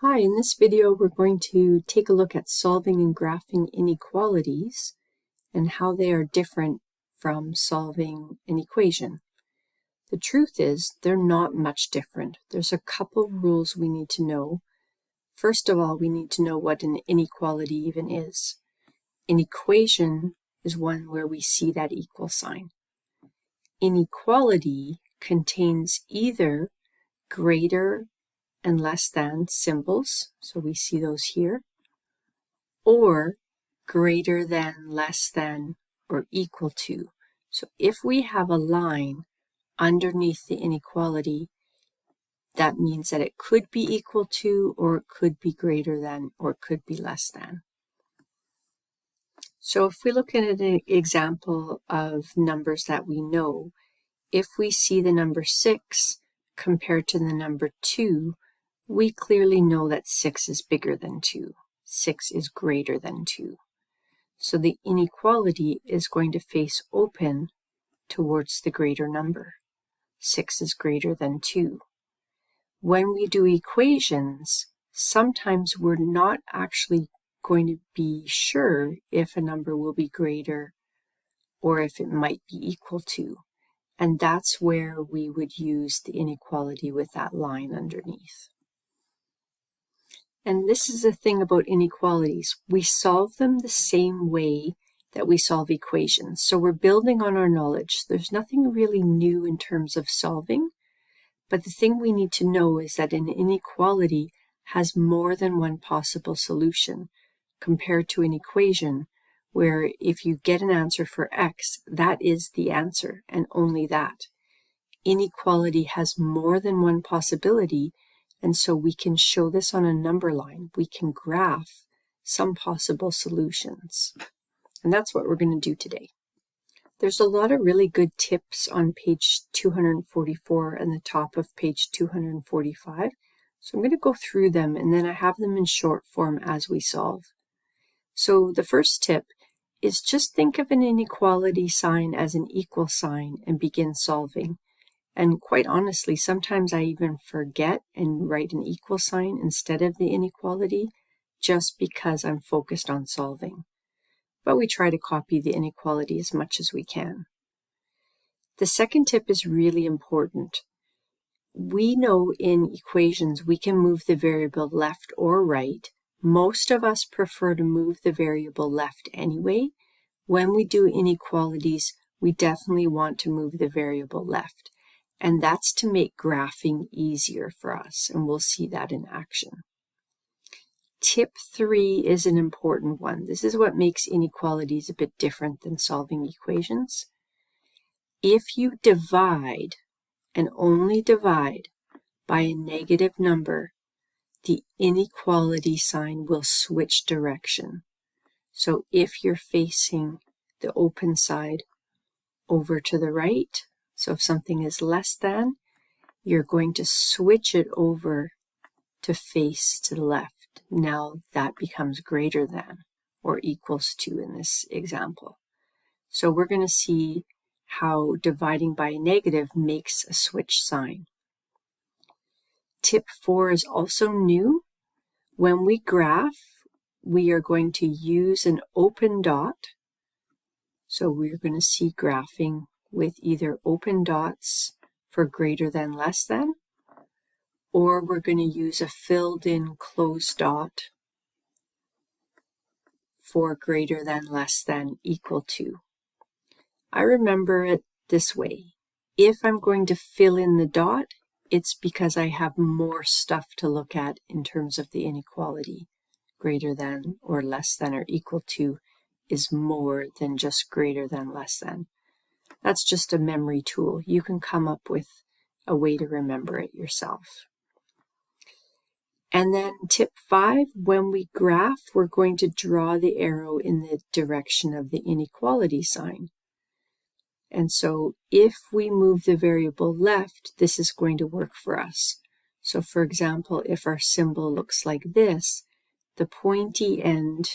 Hi, in this video we're going to take a look at solving and graphing inequalities and how they are different from solving an equation. The truth is they're not much different. There's a couple rules we need to know. First of all, we need to know what an inequality even is. An equation is one where we see that equal sign. Inequality contains either greater and less than symbols, so we see those here, or greater than, less than, or equal to. So if we have a line underneath the inequality, that means that it could be equal to, or it could be greater than, or it could be less than. So if we look at an example of numbers that we know, if we see the number 6 compared to the number 2, we clearly know that 6 is bigger than 2. 6 is greater than 2. So the inequality is going to face open towards the greater number. 6 is greater than 2. When we do equations, sometimes we're not actually going to be sure if a number will be greater or if it might be equal to. And that's where we would use the inequality with that line underneath. And this is the thing about inequalities. We solve them the same way that we solve equations. So we're building on our knowledge. There's nothing really new in terms of solving. But the thing we need to know is that an inequality has more than one possible solution compared to an equation where if you get an answer for x, that is the answer and only that. Inequality has more than one possibility, and so we can show this on a number line. We can graph some possible solutions. And that's what we're going to do today. There's a lot of really good tips on page 244 and the top of page 245. So I'm going to go through them, and then I have them in short form as we solve. So the first tip is just think of an inequality sign as an equal sign and begin solving. And quite honestly, sometimes I even forget and write an equal sign instead of the inequality just because I'm focused on solving. But we try to copy the inequality as much as we can. The second tip is really important. We know in equations we can move the variable left or right. Most of us prefer to move the variable left anyway. When we do inequalities, we definitely want to move the variable left. And that's to make graphing easier for us, and we'll see that in action. Tip 3 is an important one. This is what makes inequalities a bit different than solving equations. If you divide, and only divide, by a negative number, the inequality sign will switch direction. So if you're facing the open side over to the right, so if something is less than, you're going to switch it over to face to the left. Now that becomes greater than or equals to in this example. So we're going to see how dividing by a negative makes a switch sign. Tip 4 is also new. When we graph, we are going to use an open dot. So we're going to see graphing with either open dots for greater than, less than, or we're going to use a filled in closed dot for greater than, less than, equal to. I remember it this way. If I'm going to fill in the dot, it's because I have more stuff to look at in terms of the inequality. Greater than or less than or equal to is more than just greater than, less than. That's just a memory tool. You can come up with a way to remember it yourself. And then tip 5, when we graph, we're going to draw the arrow in the direction of the inequality sign. And so if we move the variable left, this is going to work for us. So for example, if our symbol looks like this, the pointy end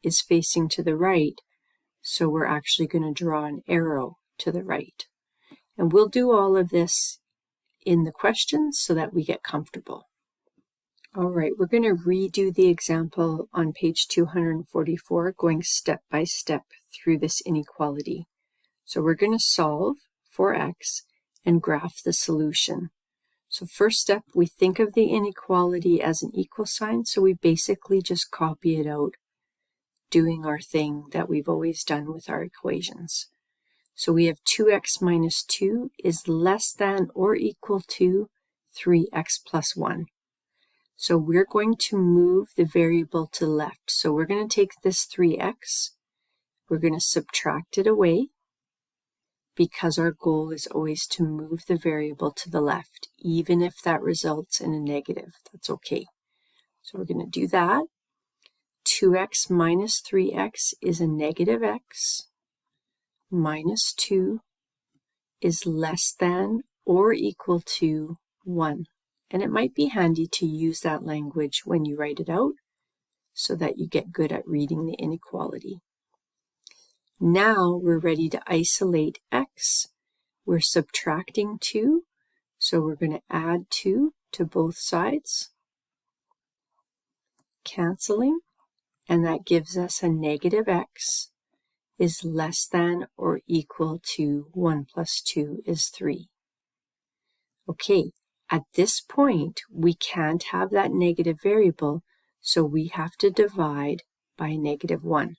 is facing to the right, so we're actually going to draw an arrow to the right. And we'll do all of this in the questions so that we get comfortable. All right, we're going to redo the example on page 244, going step by step through this inequality. So we're going to solve for x and graph the solution. So first step, we think of the inequality as an equal sign, so we basically just copy it out, doing our thing that we've always done with our equations. So we have 2x minus 2 is less than or equal to 3x plus 1. So we're going to move the variable to the left. So we're going to take this 3x, we're going to subtract it away, because our goal is always to move the variable to the left, even if that results in a negative. That's okay. So we're going to do that. 2x minus 3x is a negative x, minus 2 is less than or equal to 1. And it might be handy to use that language when you write it out so that you get good at reading the inequality. Now we're ready to isolate x. We're subtracting 2, so we're going to add 2 to both sides, canceling, and that gives us a negative x is less than or equal to 1 plus 2 is 3. Okay, at this point, we can't have that negative variable, so we have to divide by negative 1.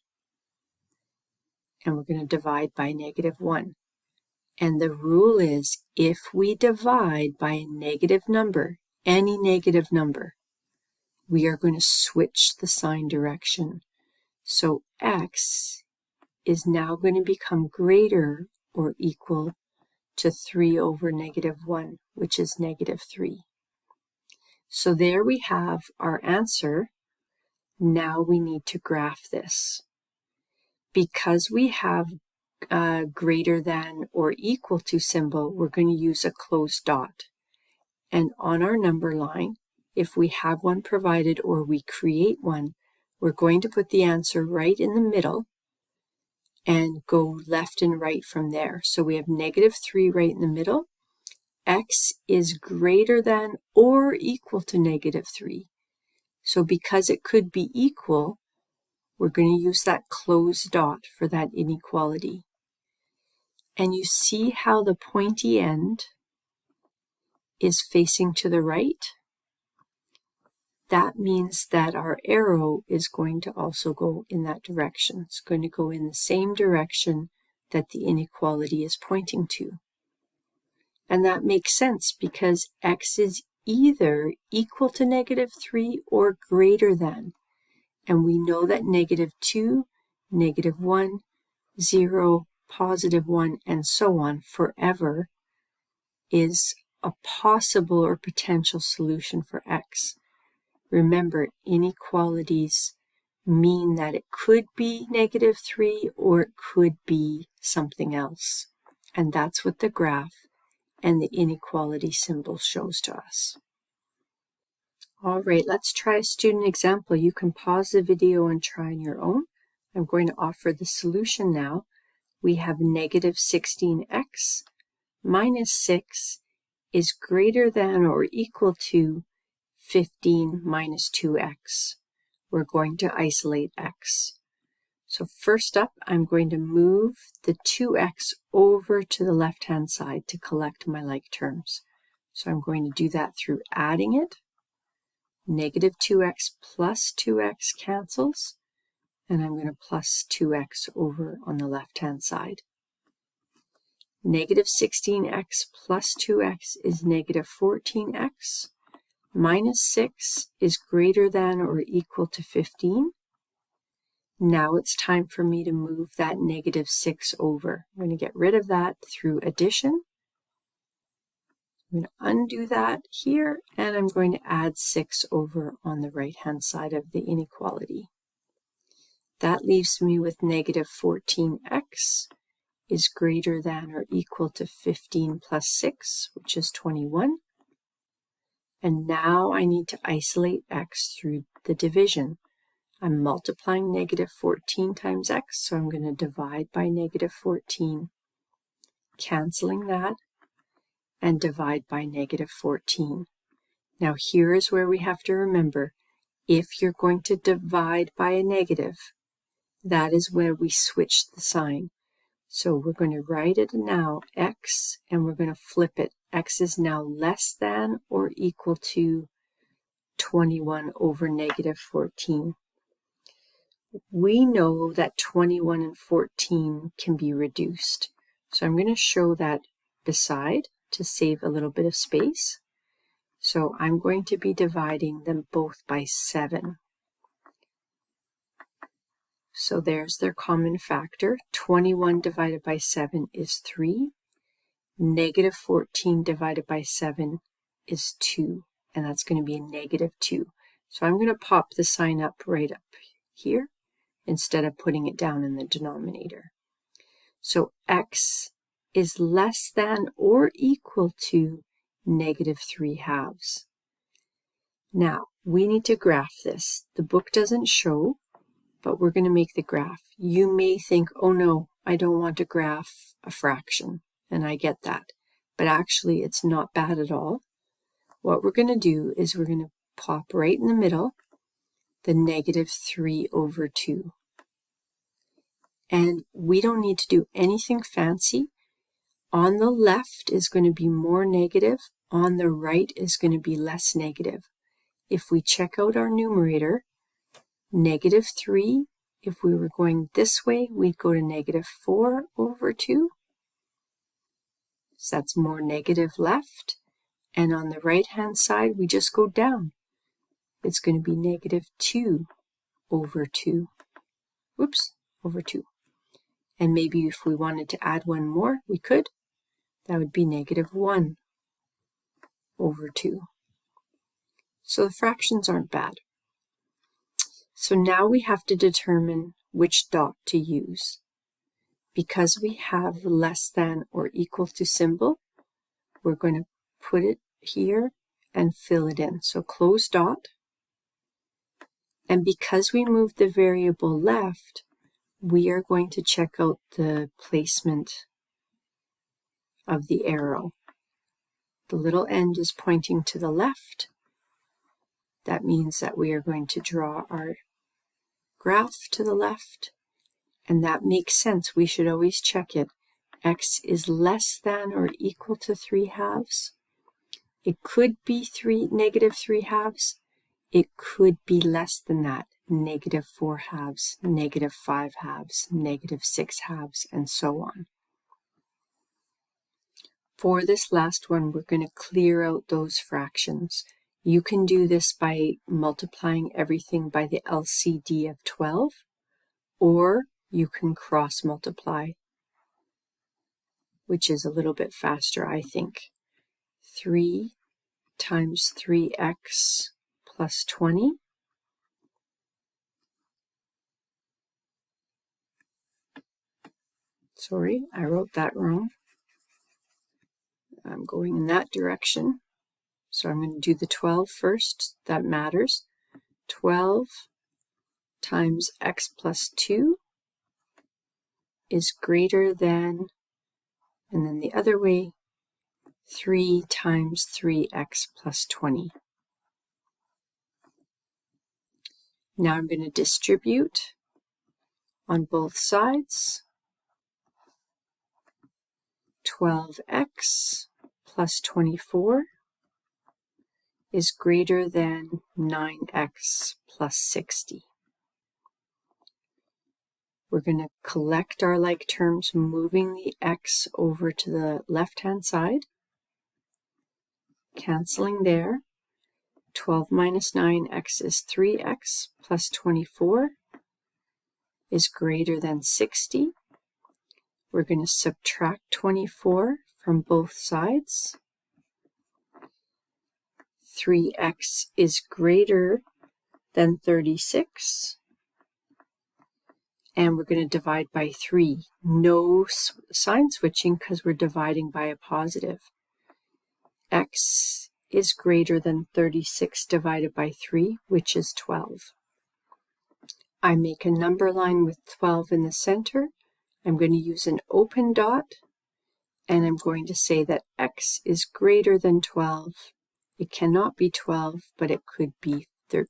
And we're going to divide by negative 1. And the rule is, if we divide by a negative number, any negative number, we are going to switch the sign direction. So x is now going to become greater or equal to 3 over negative 1, which is negative 3. So there we have our answer. Now we need to graph this. Because we have greater than or equal to symbol, we're going to use a closed dot. And on our number line, if we have one provided or we create one, we're going to put the answer right in the middle and go left and right from there. So we have negative 3 right in the middle. X is greater than or equal to negative 3. So because it could be equal, we're going to use that closed dot for that inequality. And you see how the pointy end is facing to the right? That means that our arrow is going to also go in that direction. It's going to go in the same direction that the inequality is pointing to. And that makes sense because x is either equal to negative 3 or greater than. And we know that negative 2, negative 1, 0, positive 1, and so on forever is a possible or potential solution for x. Remember, inequalities mean that it could be negative 3 or it could be something else. And that's what the graph and the inequality symbol shows to us. All right, let's try a student example. You can pause the video and try on your own. I'm going to offer the solution now. We have negative 16x minus 6 is greater than or equal to 15 minus 2x. We're going to isolate x. So first up, I'm going to move the 2x over to the left-hand side to collect my like terms. So I'm going to do that through adding it. Negative 2x plus 2x cancels, and I'm going to plus 2x over on the left-hand side. Negative 16x plus 2x is negative 14x. Minus 6 is greater than or equal to 15. Now it's time for me to move that negative 6 over. I'm going to get rid of that through addition. I'm going to undo that here, and I'm going to add 6 over on the right-hand side of the inequality. That leaves me with negative 14x is greater than or equal to 15 plus 6, which is 21. And now I need to isolate x through the division. I'm multiplying negative 14 times x, so I'm going to divide by negative 14, canceling that, and divide by negative 14. Now here is where we have to remember, if you're going to divide by a negative, that is where we switch the sign. So we're going to write it now, x, and we're going to flip it. X is now less than or equal to 21 over negative 14. We know that 21 and 14 can be reduced. So I'm going to show that beside to save a little bit of space. So I'm going to be dividing them both by 7. So there's their common factor. 21 divided by 7 is 3. Negative 14 divided by 7 is 2. And that's going to be a negative 2. So I'm going to pop the sign up right up here instead of putting it down in the denominator. So x is less than or equal to negative 3 halves. Now, we need to graph this. The book doesn't show, but we're going to make the graph. You may think, oh no, I don't want to graph a fraction, and I get that. But actually, it's not bad at all. What we're going to do is we're going to pop right in the middle the negative 3 over 2. And we don't need to do anything fancy. On the left is going to be more negative. On the right is going to be less negative. If we check out our numerator, negative 3, if we were going this way, we'd go to negative 4 over 2. So that's more negative left. And on the right-hand side, we just go down. It's going to be negative 2 over 2. Oops, over 2. And maybe if we wanted to add one more, we could. That would be negative 1 over 2. So the fractions aren't bad. So now we have to determine which dot to use. Because we have less than or equal to symbol, we're going to put it here and fill it in. So close dot. And because we moved the variable left, we are going to check out the placement of the arrow. The little end is pointing to the left. That means that we are going to draw our graph to the left. And that makes sense. We should always check it. X is less than or equal to 3 halves. It could be negative 3 halves. It could be less than that. Negative 4 halves, negative 5 halves, negative 6 halves, and so on. For this last one, we're going to clear out those fractions. You can do this by multiplying everything by the LCD of 12, or you can cross multiply, which is a little bit faster, I think. 3 times 3x plus 20. Sorry, I wrote that wrong. I'm going in that direction. So I'm going to do the 12 first. That matters. 12 times x plus 2 is greater than, and then the other way, 3 times 3x plus 20. Now I'm going to distribute on both sides. 12x plus 24 is greater than 9x plus 60. We're going to collect our like terms, moving the x over to the left-hand side, canceling there. 12 minus 9x is 3x plus 24 is greater than 60. We're going to subtract 24 from both sides. 3x is greater than 36. And we're going to divide by 3. No sign switching because we're dividing by a positive. X is greater than 36 divided by 3, which is 12. I make a number line with 12 in the center. I'm going to use an open dot, and I'm going to say that x is greater than 12 It cannot be 12, but it could be 13.